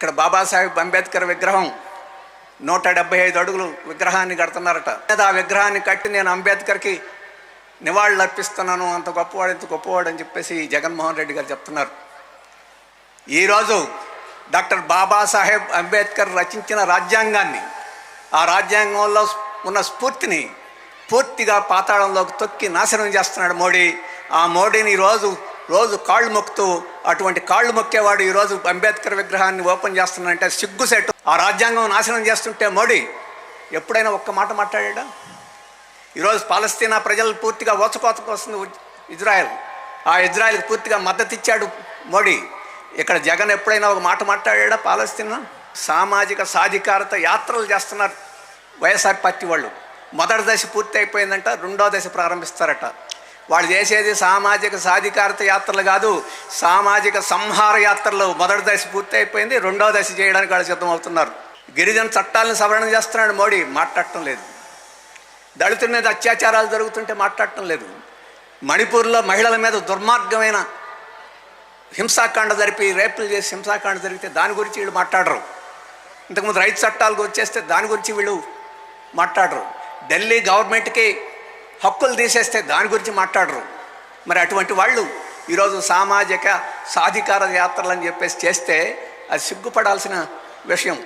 ఇక్కడ బాబాసాహెబ్ అంబేద్కర్ విగ్రహం 175 అడుగులు విగ్రహాన్ని కడుతున్నారట. ఆ విగ్రహాన్ని కట్టి నేను అంబేద్కర్కి నివాళులు అర్పిస్తున్నాను, అంత గొప్పవాడు ఇంత గొప్పవాడు అని చెప్పేసి జగన్మోహన్ రెడ్డి గారు చెప్తున్నారు. ఈరోజు డాక్టర్ బాబాసాహెబ్ అంబేద్కర్ రచించిన రాజ్యాంగాన్ని, ఆ రాజ్యాంగంలో ఉన్న స్ఫూర్తిని పూర్తిగా పాతాళంలోకి తొక్కి నాశనం చేస్తున్నాడు మోడీ. ఆ మోడీని రోజు కాళ్ళు మొక్కుతూ, అటువంటి కాళ్ళు మొక్కేవాడు ఈరోజు అంబేద్కర్ విగ్రహాన్ని ఓపెన్ చేస్తున్నాడంటే సిగ్గుసేటు. ఆ రాజ్యాంగం నాశనం చేస్తుంటే మోడీ ఎప్పుడైనా ఒక్క మాట మాట్లాడా? ఈరోజు పాలస్తీనా ప్రజలు పూర్తిగా ఓచకోతకు వస్తుంది ఇజ్రాయెల్. ఆ ఇజ్రాయెల్కి పూర్తిగా మద్దతు ఇచ్చాడు మోడీ. ఇక్కడ జగన్ ఎప్పుడైనా ఒక మాట మాట్లాడా? పాలస్తీనా సామాజిక సాధికారత యాత్రలు చేస్తున్నారు వైఎస్ఆర్ పార్టీ వాళ్ళు. మొదటి దశ పూర్తి అయిపోయిందంట, రెండో దశ ప్రారంభిస్తారట. వాళ్ళు చేసేది సామాజిక సాధికారత యాత్రలు కాదు, సామాజిక సంహార యాత్రలు. మొదటి దశ పూర్తి అయిపోయింది, రెండో దశ చేయడానికి వాళ్ళు సిద్ధమవుతున్నారు. గిరిజన చట్టాలను సవరణ చేస్తున్నాడు మోడీ, మాట్లాడటం లేదు. దళితుల మీద అత్యాచారాలు జరుగుతుంటే మాట్లాడటం లేదు. మణిపూర్లో మహిళల మీద దుర్మార్గమైన హింసాకాండ జరిపి రేపులు చేసి హింసాకాండ జరిగితే దాని గురించి వీళ్ళు మాట్లాడరు. ఇంతకుముందు రైతు చట్టాలకు వచ్చేస్తే దాని గురించి వీళ్ళు మాట్లాడరు. ఢిల్లీ గవర్నమెంట్కి హక్కులు తీసేస్తే దాని గురించి మాట్లాడరు. మరి అటువంటి వాళ్ళు ఈరోజు సామాజిక సాధికార యాత్రలు అని చెప్పేసి చేస్తే అది సిగ్గుపడాల్సిన విషయం.